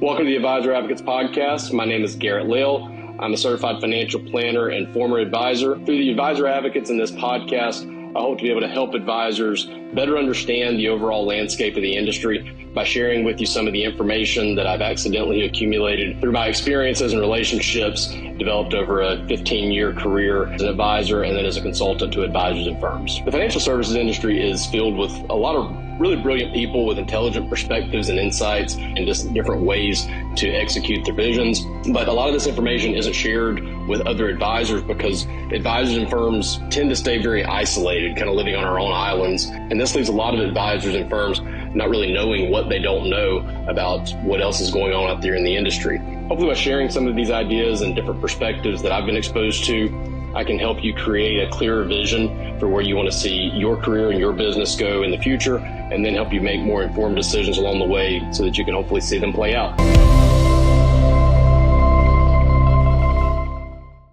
Welcome to the Advisor Advocates Podcast. My name is Garrett. I'm a certified financial planner and former advisor. Through the Advisor Advocates in this podcast, I hope to be able to help advisors better understand the overall landscape of the industry by sharing with you some of the information that I've accidentally accumulated through my experiences and relationships developed over a 15-year career as an advisor and then as a consultant to advisors and firms. The financial services industry is filled with a lot of really brilliant people with intelligent perspectives and insights and just different ways to execute their visions. But a lot of this information isn't shared with other advisors because advisors and firms tend to stay very isolated, kind of living on our own islands. And this leaves a lot of advisors and firms not really knowing what they don't know about what else is going on out there in the industry. Hopefully by sharing some of these ideas and different perspectives that I've been exposed to, I can help you create a clearer vision for where you want to see your career and your business go in the future, and then help you make more informed decisions along the way so that you can hopefully see them play out.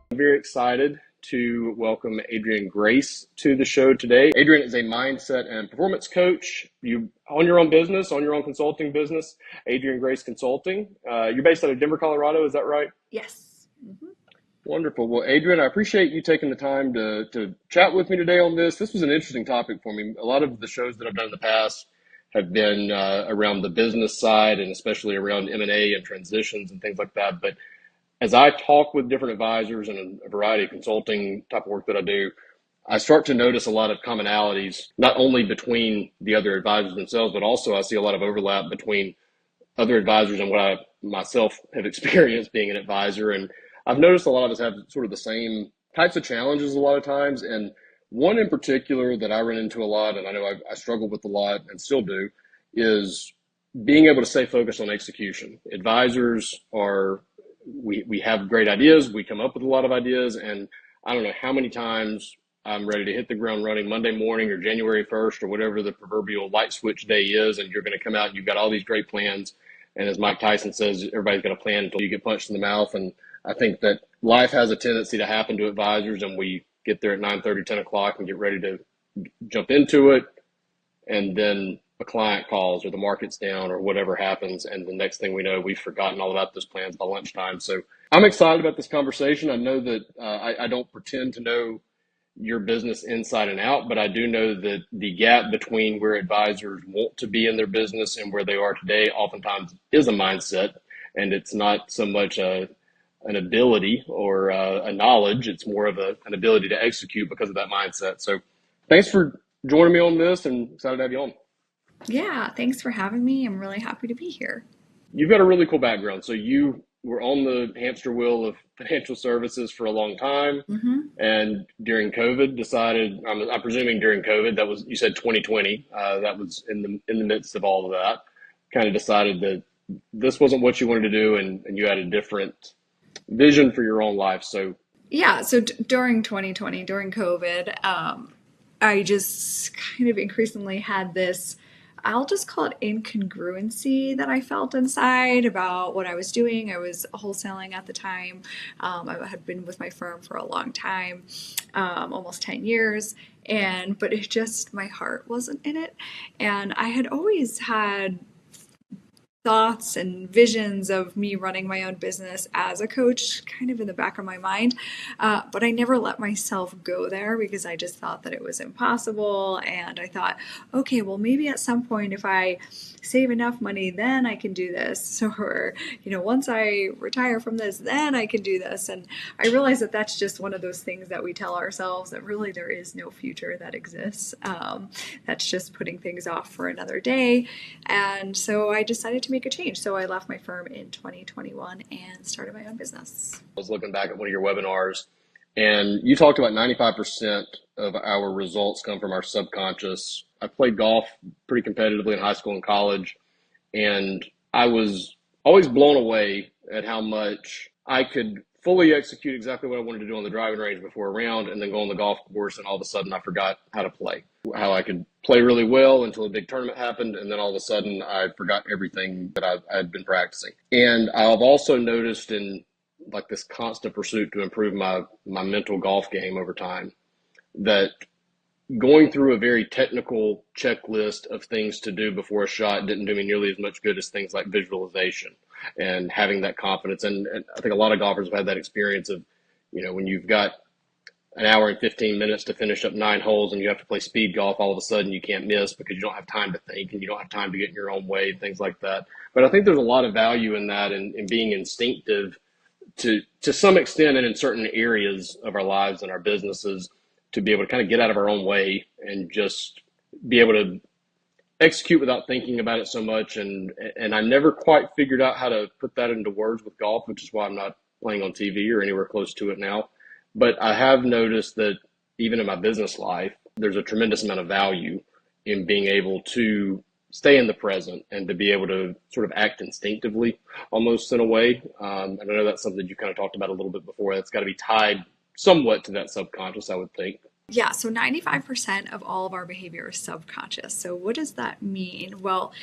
I'm very excited to welcome Adrienne Grace to the show today. Adrienne is a mindset and performance coach. You own your own business, own your own consulting business, Adrienne Grace Consulting. You're based out of Denver, Colorado, is that right? Yes. Mm-hmm. Wonderful. Well, Adrienne, I appreciate you taking the time to chat with me today on this. This was an interesting topic for me. A lot of the shows that I've done in the past have been around the business side and especially around M&A and transitions and things like that. But as I talk with different advisors and a variety of consulting type of work that I do, I start to notice a lot of commonalities, not only between the other advisors themselves, but also I see a lot of overlap between other advisors and what I myself have experienced being an advisor. And I've noticed a lot of us have sort of the same types of challenges a lot of times. And one in particular that I run into a lot, and I know I struggle with a lot and still do, is being able to stay focused on execution. Advisors we have great ideas. We come up with a lot of ideas. And I don't know how many times I'm ready to hit the ground running Monday morning or January 1st or whatever the proverbial light switch day is. And you're going to come out and you've got all these great plans. And as Mike Tyson says, everybody's got a plan until you get punched in the mouth. And I think that life has a tendency to happen to advisors, and we get there at 9:30, 10 o'clock and get ready to jump into it. And then a client calls or the market's down or whatever happens. And the next thing we know, we've forgotten all about those plans by lunchtime. So I'm excited about this conversation. I know that I don't pretend to know your business inside and out, but I do know that the gap between where advisors want to be in their business and where they are today oftentimes is a mindset. And it's not so much an ability or a knowledge. It's more of an ability to execute because of that mindset. So thanks for joining me on this, and excited to have you on. Yeah, thanks for having me. I'm really happy to be here. You've got a really cool background. So you were on the hamster wheel of financial services for a long time. Mm-hmm. And during COVID decided, I'm presuming during COVID, that was, you said 2020, that was in the midst of all of that, kind of decided that this wasn't what you wanted to do, and you had a different vision for your own life. So yeah, so during 2020, during COVID, I just kind of increasingly had this, I'll just call it incongruency that I felt inside about what I was doing. I was wholesaling at the time. I had been with my firm for a long time, almost 10 years. But it just, my heart wasn't in it. And I had always had thoughts and visions of me running my own business as a coach kind of in the back of my mind. But I never let myself go there because I just thought that it was impossible. And I thought, okay, well, maybe at some point, if I save enough money, then I can do this. Or, once I retire from this, then I can do this. And I realized that that's just one of those things that we tell ourselves that really there is no future that exists. That's just putting things off for another day. And so I decided to make a change. So I left my firm in 2021 and started my own business. I was looking back at one of your webinars, and you talked about 95% of our results come from our subconscious. I played golf pretty competitively in high school and college, and I was always blown away at how much I could fully execute exactly what I wanted to do on the driving range before a round, and then go on the golf course, and all of a sudden I forgot how to play. How I could play really well until a big tournament happened, and then all of a sudden I forgot everything that I had been practicing. And I've also noticed in like this constant pursuit to improve my mental golf game over time that going through a very technical checklist of things to do before a shot didn't do me nearly as much good as things like visualization and having that confidence. And I think a lot of golfers have had that experience of, when you've got an hour and 15 minutes to finish up 9 holes and you have to play speed golf, all of a sudden you can't miss because you don't have time to think and you don't have time to get in your own way, things like that. But I think there's a lot of value in that, in being instinctive to some extent and in certain areas of our lives and our businesses, to be able to kind of get out of our own way and just be able to execute without thinking about it so much. And I never quite figured out how to put that into words with golf, which is why I'm not playing on TV or anywhere close to it now. But I have noticed that even in my business life, there's a tremendous amount of value in being able to stay in the present and to be able to sort of act instinctively almost in a way. And I know that's something you kind of talked about a little bit before. That's got to be tied somewhat to that subconscious, I would think. Yeah, so 95% of all of our behavior is subconscious. So what does that mean? Well,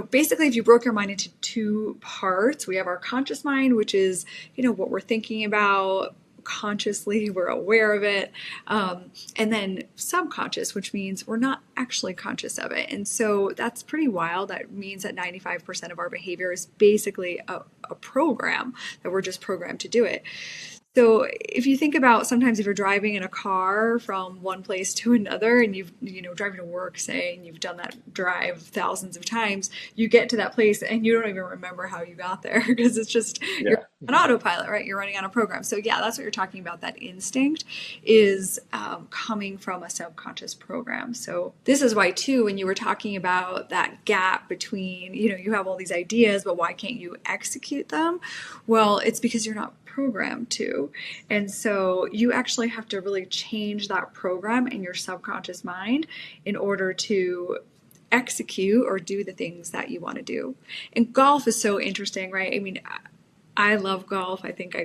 basically if you broke your mind into two parts, we have our conscious mind, which is, what we're thinking about consciously, we're aware of it. And then subconscious, which means we're not actually conscious of it. And so that's pretty wild. That means that 95% of our behavior is basically a program that we're just programmed to do it. So if you think about sometimes if you're driving in a car from one place to another and you've, driving to work, say, and you've done that drive thousands of times, you get to that place and you don't even remember how you got there because it's just, you're Yeah. on autopilot, right? You're running on a program. So yeah, that's what you're talking about. That instinct is coming from a subconscious program. So this is why too, when you were talking about that gap between, you have all these ideas, but why can't you execute them? Well, it's because you're not programmed to. And so you actually have to really change that program in your subconscious mind in order to execute or do the things that you want to do. And golf is so interesting, right? I mean, I love golf. I think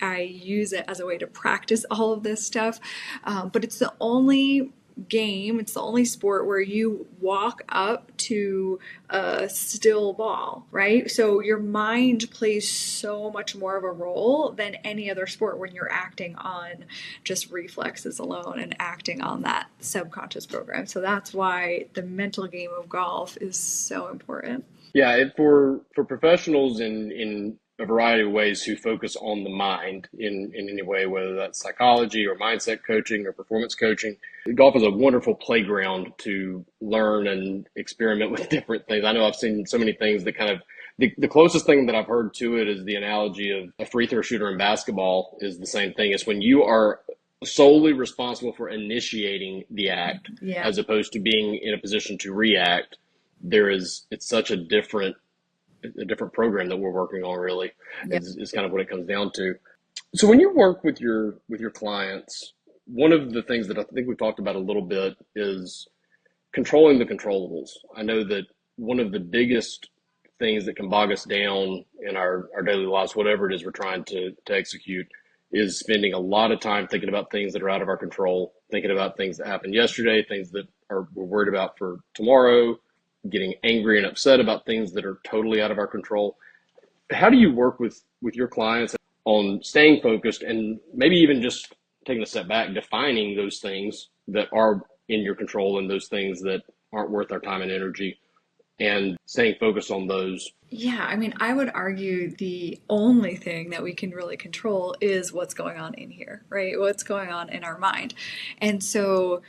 I use it as a way to practice all of this stuff. But it's the only game, it's the only sport where you walk up to a still ball, right? So your mind plays so much more of a role than any other sport when you're acting on just reflexes alone and acting on that subconscious program. So that's why the mental game of golf is so important. Yeah, for professionals in a variety of ways who focus on the mind in any way, whether that's psychology or mindset coaching or performance coaching, golf is a wonderful playground to learn and experiment with different things. I know I've seen so many things that kind of the closest thing that I've heard to it is the analogy of a free throw shooter in basketball is the same thing. It's when you are solely responsible for initiating the act Yeah. as opposed to being in a position to react. It's such a different program that we're working on, really, Yeah. is kind of what it comes down to. So when you work with your clients, one of the things that I think we've talked about a little bit is controlling the controllables. I know that one of the biggest things that can bog us down in our daily lives, whatever it is we're trying to execute, is spending a lot of time thinking about things that are out of our control, thinking about things that happened yesterday, things that we're worried about for tomorrow, getting angry and upset about things that are totally out of our control. How do you work with your clients on staying focused and maybe even just taking a step back, defining those things that are in your control and those things that aren't worth our time and energy and staying focused on those? Yeah, I mean, I would argue the only thing that we can really control is what's going on in here, right? What's going on in our mind. And so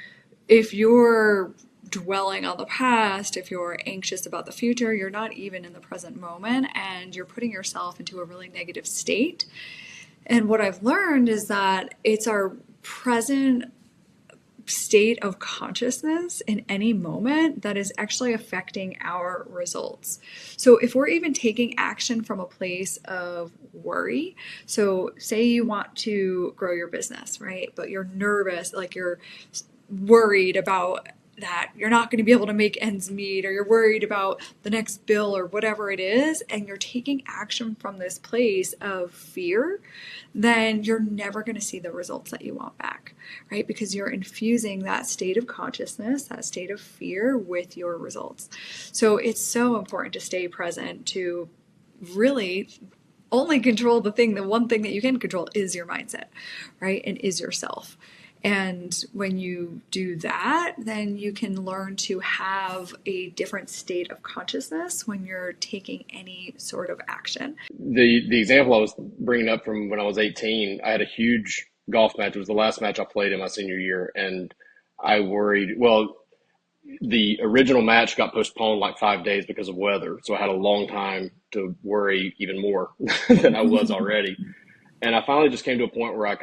if you're dwelling on the past, if you're anxious about the future, you're not even in the present moment and you're putting yourself into a really negative state. And what I've learned is that it's our present state of consciousness in any moment that is actually affecting our results. So if we're even taking action from a place of worry, so say you want to grow your business, right? But you're nervous, like you're worried about that you're not going to be able to make ends meet, or you're worried about the next bill or whatever it is, and you're taking action from this place of fear, then you're never going to see the results that you want back, right? Because you're infusing that state of consciousness, that state of fear with your results. So it's so important to stay present, to really only control the one thing that you can control is your mindset, right? And is yourself. And when you do that, then you can learn to have a different state of consciousness when you're taking any sort of action. The example I was bringing up from when I was 18, I had a huge golf match. It was the last match I played in my senior year, and I worried. Well, the original match got postponed like 5 days because of weather, so I had a long time to worry even more than I was already. And I finally just came to a point where I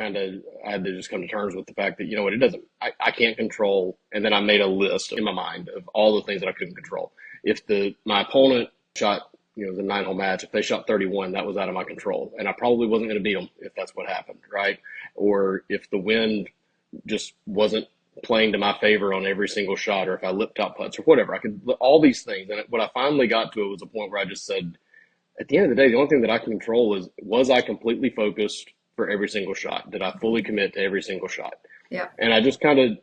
had to just come to terms with the fact that, you know what, I can't control. And then I made a list in my mind of all the things that I couldn't control. If my opponent shot, the 9-hole match, if they shot 31, that was out of my control. And I probably wasn't going to beat them if that's what happened, right? Or if the wind just wasn't playing to my favor on every single shot, or if I lipped out putts or whatever, I could, all these things. And when I finally got to it was a point where I just said, at the end of the day, the only thing that I can control was I completely focused for every single shot? Did I fully commit to every single shot? Yeah. And I just kind of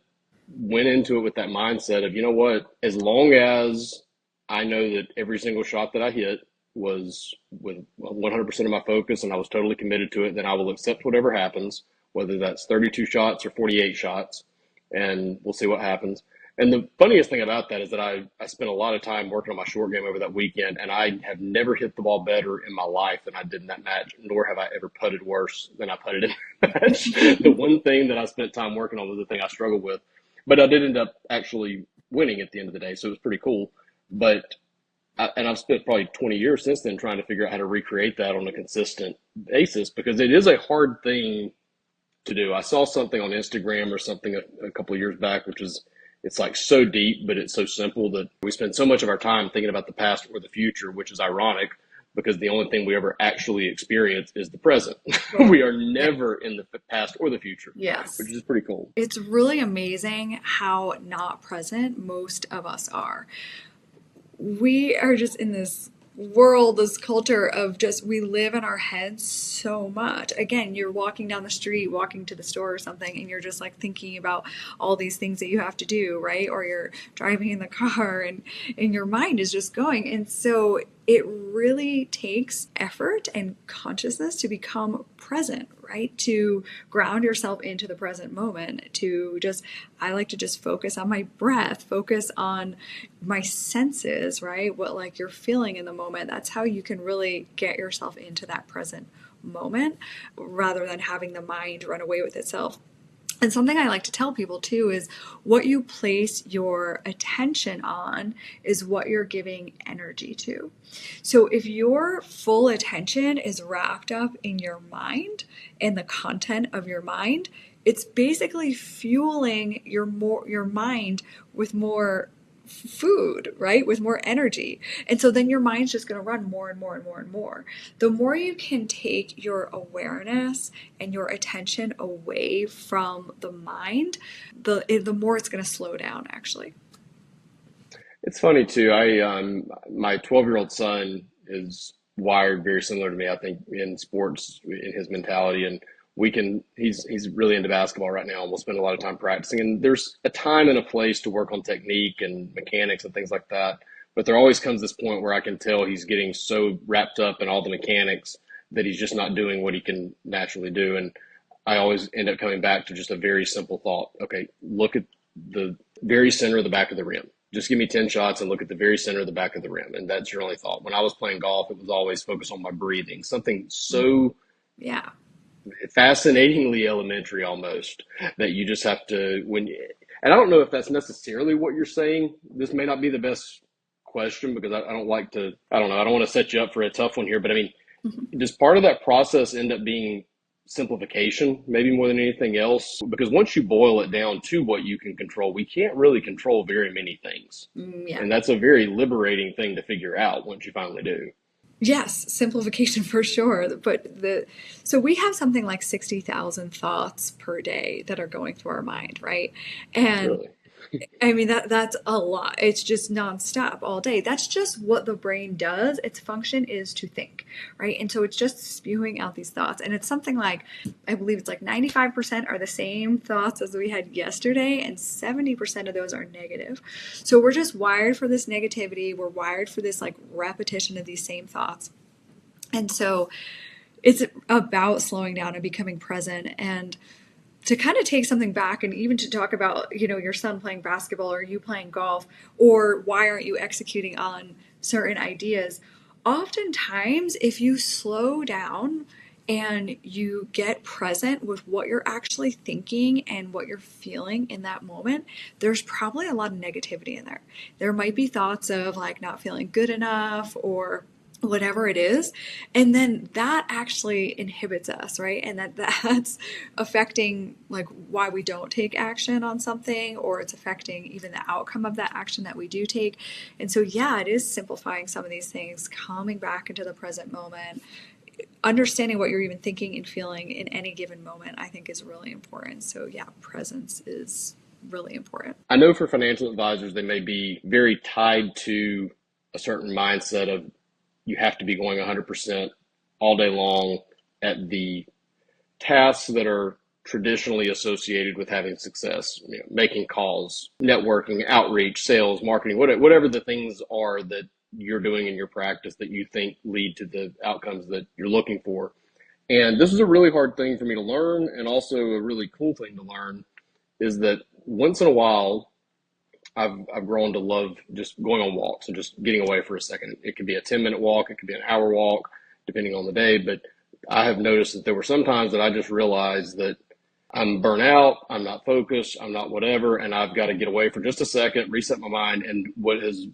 went into it with that mindset of, you know what, as long as I know that every single shot that I hit was with 100% of my focus and I was totally committed to it, then I will accept whatever happens, whether that's 32 shots or 48 shots, and we'll see what happens. And the funniest thing about that is that I spent a lot of time working on my short game over that weekend, and I have never hit the ball better in my life than I did in that match, nor have I ever putted worse than I putted in that match. The one thing that I spent time working on was the thing I struggled with. But I did end up actually winning at the end of the day, so it was pretty cool. But and I've spent probably 20 years since then trying to figure out how to recreate that on a consistent basis, because it is a hard thing to do. I saw something on Instagram or something a couple of years back, which was, it's like so deep, but it's so simple that we spend so much of our time thinking about the past or the future, which is ironic because the only thing we ever actually experience is the present. We are never in the past or the future, Yes. which is pretty cool. It's really amazing how not present most of us are. We are just in this world, this culture of just, we live in our heads so much. Again, you're walking down the street, walking to the store or something, and you're just like thinking about all these things that you have to do, right? Or you're driving in the car and your mind is just going. And so it really takes effort and consciousness to become present, right? To ground yourself into the present moment, to just, I like to just focus on my breath, focus on my senses, right? What like you're feeling in the moment. That's how you can really get yourself into that present moment rather than having the mind run away with itself. And something I like to tell people too is what you place your attention on is what you're giving energy to. So if your full attention is wrapped up in your mind and the content of your mind, it's basically fueling your mind with more food, right? With more energy. And so then your mind's just going to run more and more and more and more. The more you can take your awareness and your attention away from the mind, the more it's going to slow down, actually. It's funny too. My 12-year-old son is wired very similar to me, I think, in sports, in his mentality. And he's really into basketball right now, and we'll spend a lot of time practicing. And there's a time and a place to work on technique and mechanics and things like that. But there always comes this point where I can tell he's getting so wrapped up in all the mechanics that he's just not doing what he can naturally do. And I always end up coming back to just a very simple thought. Okay, look at the very center of the back of the rim. Just give me 10 shots and look at the very center of the back of the rim. And that's your only thought. When I was playing golf, it was always focused on my breathing, something so Yeah. fascinatingly elementary almost, that you just have to, and I don't know if that's necessarily what you're saying. This may not be the best question because I don't like to, I don't know, I don't want to set you up for a tough one here, but I mean, does part of that process end up being simplification, maybe more than anything else? Because once you boil it down to what you can control, we can't really control very many things. Yeah. And that's a very liberating thing to figure out once you finally do. Yes, simplification for sure. So we have something like 60,000 thoughts per day that are going through our mind, right? And Really. I mean, that's a lot. It's just nonstop all day. That's just what the brain does. Its function is to think, right? And so it's just spewing out these thoughts. And it's something like, I believe it's like 95% are the same thoughts as we had yesterday, and 70% of those are negative. So we're just wired for this negativity. We're wired for this like repetition of these same thoughts. And so it's about slowing down and becoming present. And to kind of take something back and even to talk about, your son playing basketball or you playing golf, or why aren't you executing on certain ideas? Oftentimes, if you slow down and you get present with what you're actually thinking and what you're feeling in that moment, there's probably a lot of negativity in there. There might be thoughts of like not feeling good enough or whatever it is, and then that actually inhibits us, right? And that's affecting like why we don't take action on something, or it's affecting even the outcome of that action that we do take. And so yeah, it is simplifying some of these things, coming back into the present moment, understanding what you're even thinking and feeling in any given moment, I think is really important. So yeah, presence is really important. I know for financial advisors, they may be very tied to a certain mindset of you have to be going 100% all day long at the tasks that are traditionally associated with having success, making calls, networking, outreach, sales, marketing, whatever the things are that you're doing in your practice that you think lead to the outcomes that you're looking for. And this is a really hard thing for me to learn, and also a really cool thing to learn is that once in a while, I've grown to love just going on walks and just getting away for a second. It could be a 10-minute walk, it could be an hour walk, depending on the day. But I have noticed that there were some times that I just realized that I'm burnt out, I'm not focused, I'm not whatever, and I've got to get away for just a second, reset my mind. And what has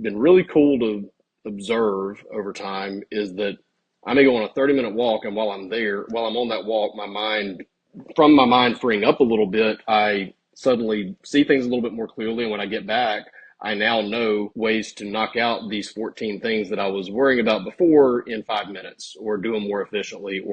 been really cool to observe over time is that I may go on a 30-minute walk, and while I'm on that walk, from my mind freeing up a little bit, I suddenly see things a little bit more clearly. And when I get back, I now know ways to knock out these 14 things that I was worrying about before in 5 minutes, or do them more efficiently.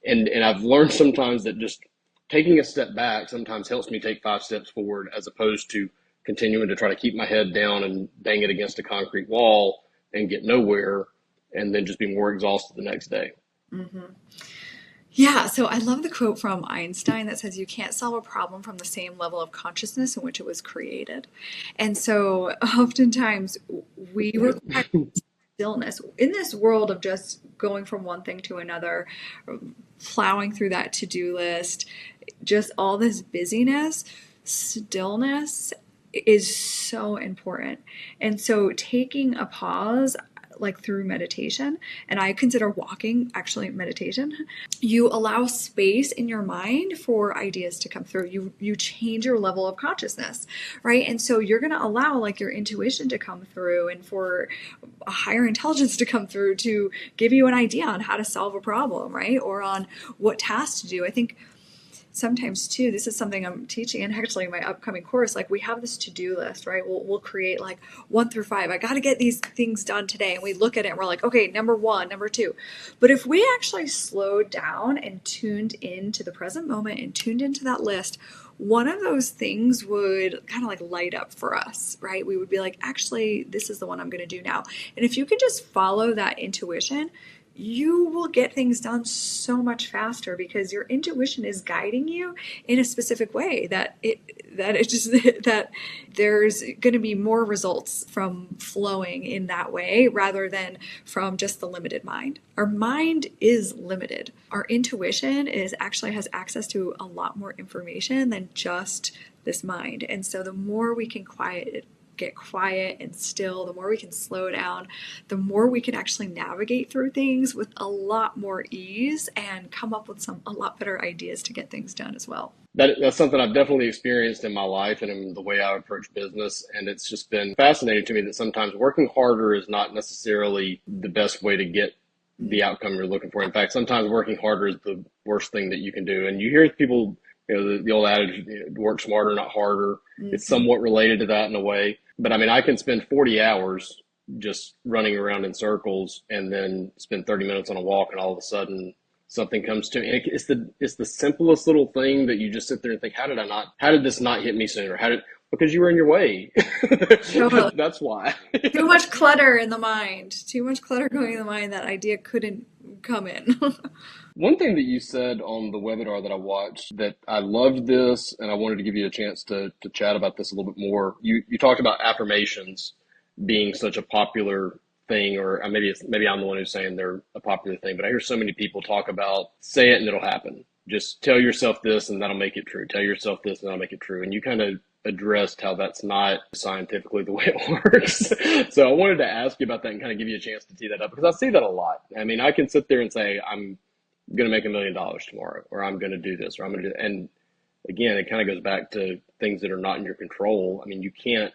And I've learned sometimes that just taking a step back sometimes helps me take 5 steps forward, as opposed to continuing to try to keep my head down and bang it against a concrete wall and get nowhere, and then just be more exhausted the next day. Mm-hmm. Yeah, so I love the quote from Einstein that says, you can't solve a problem from the same level of consciousness in which it was created. And so oftentimes we require stillness in this world of just going from one thing to another, plowing through that to-do list, just all this busyness. Stillness is so important. And so taking a pause, like through meditation, and I consider walking actually meditation, you allow space in your mind for ideas to come through. You change your level of consciousness, right? And so you're going to allow like your intuition to come through, and for a higher intelligence to come through to give you an idea on how to solve a problem, right? Or on what tasks to do. I think sometimes too, this is something I'm teaching in actually my upcoming course. Like we have this to-do list, right? We'll create like 1 through 5. I got to get these things done today. And we look at it and we're like, okay, number 1, number 2. But if we actually slowed down and tuned into the present moment and tuned into that list, one of those things would kind of like light up for us, right? We would be like, actually, this is the one I'm going to do now. And if you can just follow that intuition, you will get things done so much faster, because your intuition is guiding you in a specific way that there's going to be more results from flowing in that way rather than from just the limited mind. Our mind is limited. Our intuition has access to a lot more information than just this mind. And so the more we can get quiet and still, the more we can slow down, the more we can actually navigate through things with a lot more ease and come up with a lot better ideas to get things done as well. That's something I've definitely experienced in my life and in the way I approach business. And it's just been fascinating to me that sometimes working harder is not necessarily the best way to get the outcome you're looking for. In fact, sometimes working harder is the worst thing that you can do. And you hear people, the old adage, work smarter, not harder. Mm-hmm. It's somewhat related to that in a way. But I mean, I can spend 40 hours just running around in circles and then spend 30 minutes on a walk, and all of a sudden something comes to me. It's the simplest little thing that you just sit there and think, how did this not hit me sooner? Because you were in your way. Totally. That's why. Too much clutter in the mind. Too much clutter going in the mind. That idea couldn't come in. One thing that you said on the webinar that I watched that I loved this, and I wanted to give you a chance to chat about this a little bit more. You talked about affirmations being such a popular thing, or maybe I'm the one who's saying they're a popular thing, but I hear so many people talk about say it and it'll happen. just tell yourself this and that'll make it true. Tell yourself this and that'll make it true. And you kind of addressed how that's not scientifically the way it works. So I wanted to ask you about that and kind of give you a chance to tee that up because I see that a lot. I mean, I can sit there and say, I'm going to make $1 million tomorrow, or I'm going to do this, or I'm going to do, and again, it kind of goes back to things that are not in your control. I mean, you can't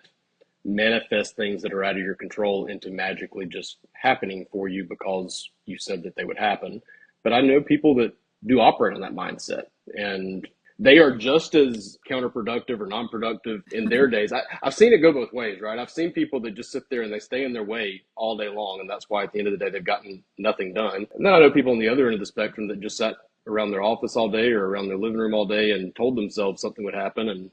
manifest things that are out of your control into magically just happening for you because you said that they would happen. But I know people that do operate on that mindset, and they are just as counterproductive or non-productive in their days. I've seen it go both ways, right? I've seen people that just sit there and they stay in their way all day long, and that's why at the end of the day they've gotten nothing done. And then I know people on the other end of the spectrum that just sat around their office all day or around their living room all day and told themselves something would happen and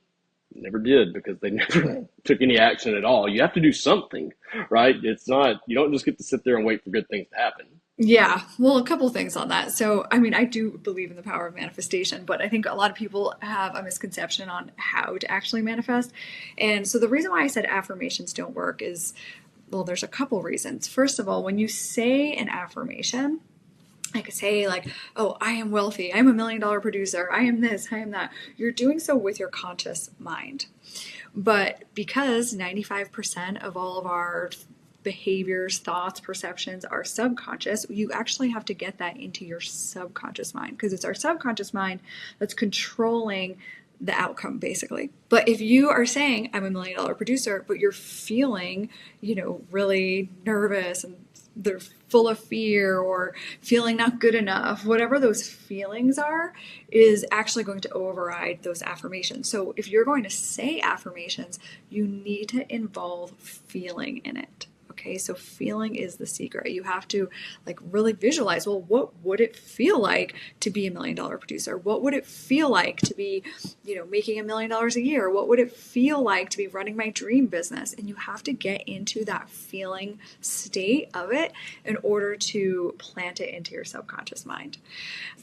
never did because they never took any action at all. You have to do something, right? It's not, you don't just get to sit there and wait for good things to happen. Yeah, well, a couple things on that. So, I mean, I do believe in the power of manifestation, but I think a lot of people have a misconception on how to actually manifest. And so, the reason why I said affirmations don't work is, well, there's a couple reasons. First of all, when you say an affirmation, I could say like, oh, I am wealthy, I'm $1 million producer, I am this, I am that. You're doing so with your conscious mind. But because 95% of all of our behaviors, thoughts, perceptions are subconscious, you actually have to get that into your subconscious mind because it's our subconscious mind that's controlling the outcome basically. But if you are saying I'm $1 million producer, but you're feeling, really nervous and they're full of fear or feeling not good enough, whatever those feelings are, is actually going to override those affirmations. So if you're going to say affirmations, you need to involve feeling in it. Okay, so feeling is the secret. You have to really visualize, well, what would it feel like to be $1 million producer? What would it feel like to be, making $1 million a year? What would it feel like to be running my dream business? And you have to get into that feeling state of it in order to plant it into your subconscious mind.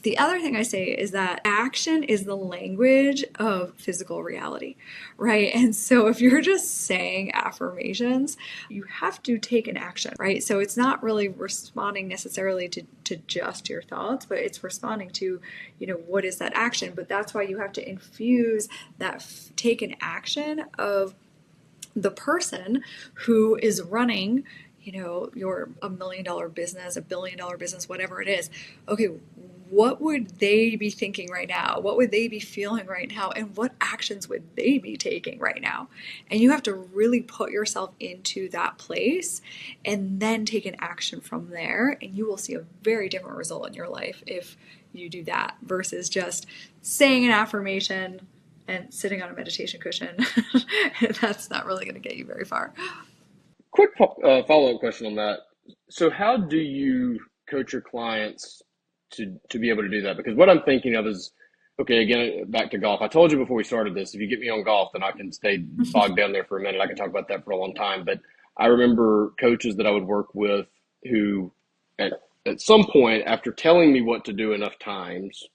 The other thing I say is that action is the language of physical reality, right? And so if you're just saying affirmations, you have to take an action, right? So it's not really responding necessarily to just your thoughts, but it's responding to, what is that action? But that's why you have to infuse that take an action of the person who is running, your $1 million business, $1 billion business, whatever it is. Okay, what would they be thinking right now? What would they be feeling right now? And what actions would they be taking right now? And you have to really put yourself into that place and then take an action from there. And you will see a very different result in your life if you do that versus just saying an affirmation and sitting on a meditation cushion. That's not really going to get you very far. Quick follow-up question on that. So how do you coach your clients to be able to do that? Because what I'm thinking of is, okay, again, back to golf. I told you before we started this, if you get me on golf, then I can stay bogged down there for a minute. I can talk about that for a long time. But I remember coaches that I would work with who at some point, after telling me what to do enough times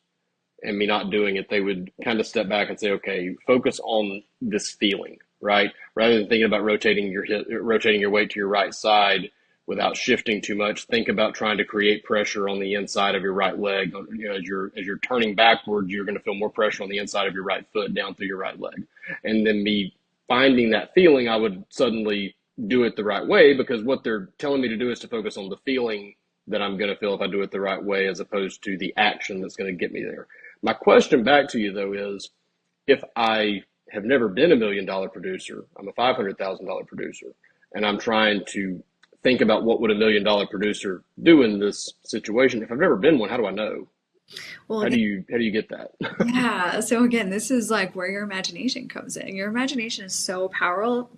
and me not doing it, they would kind of step back and say, okay, focus on this feeling, right? Rather than thinking about rotating your weight to your right side without shifting too much, think about trying to create pressure on the inside of your right leg. As you're turning backwards, you're going to feel more pressure on the inside of your right foot down through your right leg. And then me finding that feeling, I would suddenly do it the right way because what they're telling me to do is to focus on the feeling that I'm going to feel if I do it the right way, as opposed to the action that's going to get me there. My question back to you, though, is if I have never been $1 million producer, I'm a $500,000 producer, and I'm trying to think about what would $1 million producer do in this situation. If I've never been one, how do I know? Well, How do you get that? yeah. So again, this is where your imagination comes in. Your imagination is so powerful.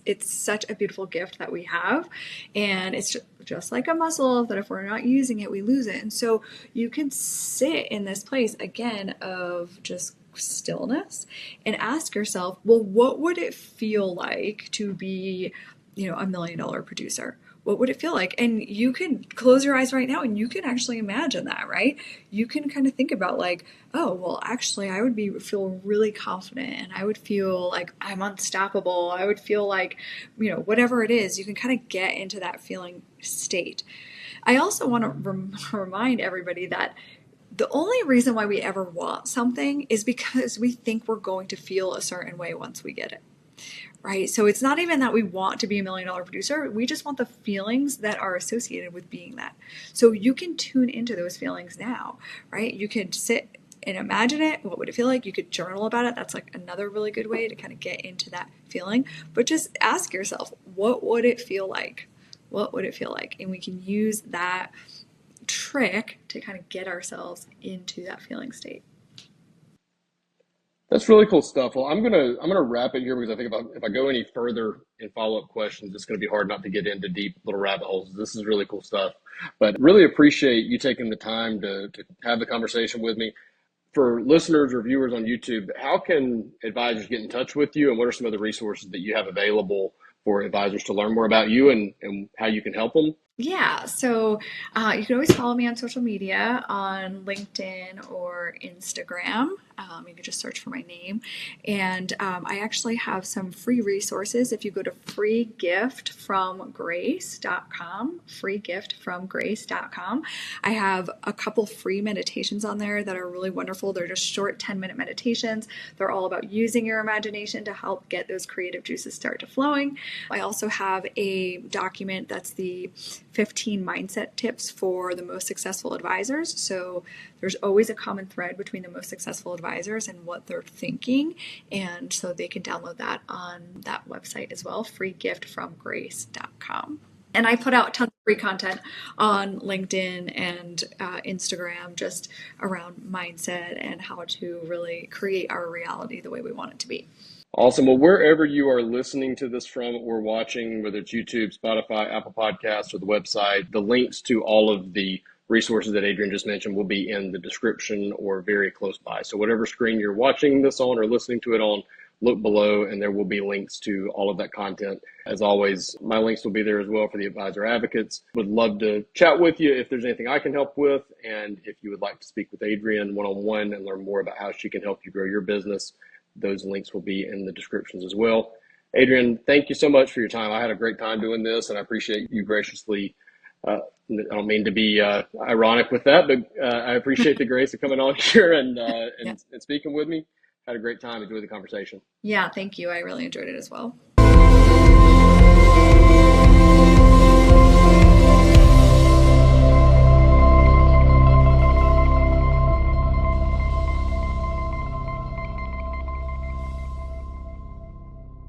It's such a beautiful gift that we have, and it's just like a muscle that if we're not using it, we lose it. And so you can sit in this place again of just stillness and ask yourself, well, what would it feel like to be, $1 million producer? What would it feel like? And you can close your eyes right now and you can actually imagine that, right? You can kind of think about oh, well, actually, I would feel really confident and I would feel like I'm unstoppable. I would feel like, whatever it is, you can kind of get into that feeling state. I also want to remind everybody that The only reason why we ever want something is because we think we're going to feel a certain way once we get it. Right? So it's not even that we want to be $1 million producer. We just want the feelings that are associated with being that. So you can tune into those feelings now, right? You can sit and imagine it. What would it feel like? You could journal about it. That's like another really good way to kind of get into that feeling. But just ask yourself, what would it feel like? What would it feel like? And we can use that trick to kind of get ourselves into that feeling state. That's really cool stuff. Well, I'm gonna wrap it here because I think if I go any further in follow up questions, it's going to be hard not to get into deep little rabbit holes. This is really cool stuff. But really appreciate you taking the time to have the conversation with me. For listeners or viewers on YouTube, how can advisors get in touch with you, and what are some of the resources that you have available for advisors to learn more about you and how you can help them? Yeah, so you can always follow me on social media on LinkedIn or Instagram. You can just search for my name. And I actually have some free resources. If you go to freegiftfromgrace.com, freegiftfromgrace.com, I have a couple free meditations on there that are really wonderful. They're just short 10-minute meditations. They're all about using your imagination to help get those creative juices start to flowing. I also have a document that's the 15 mindset tips for the most successful advisors. So there's always a common thread between the most successful advisors and what they're thinking. And so they can download that on that website as well, freegiftfromgrace.com. And I put out tons of free content on LinkedIn and Instagram just around mindset and how to really create our reality the way we want it to be. Awesome. Well, wherever you are listening to this from or watching, whether it's YouTube, Spotify, Apple Podcasts, or the website, the links to all of the resources that Adrienne just mentioned will be in the description or very close by. So whatever screen you're watching this on or listening to it on, look below and there will be links to all of that content. As always, my links will be there as well for the advisor advocates. Would love to chat with you if there's anything I can help with. And if you would like to speak with Adrienne one-on-one and learn more about how she can help you grow your business, those links will be in the descriptions as well. Adrienne, thank you so much for your time. I had a great time doing this, and I appreciate you graciously. I don't mean to be ironic with that, but I appreciate the grace of coming on here and Yeah. speaking with me. Had a great time. Enjoyed the conversation. Yeah, thank you. I really enjoyed it as well.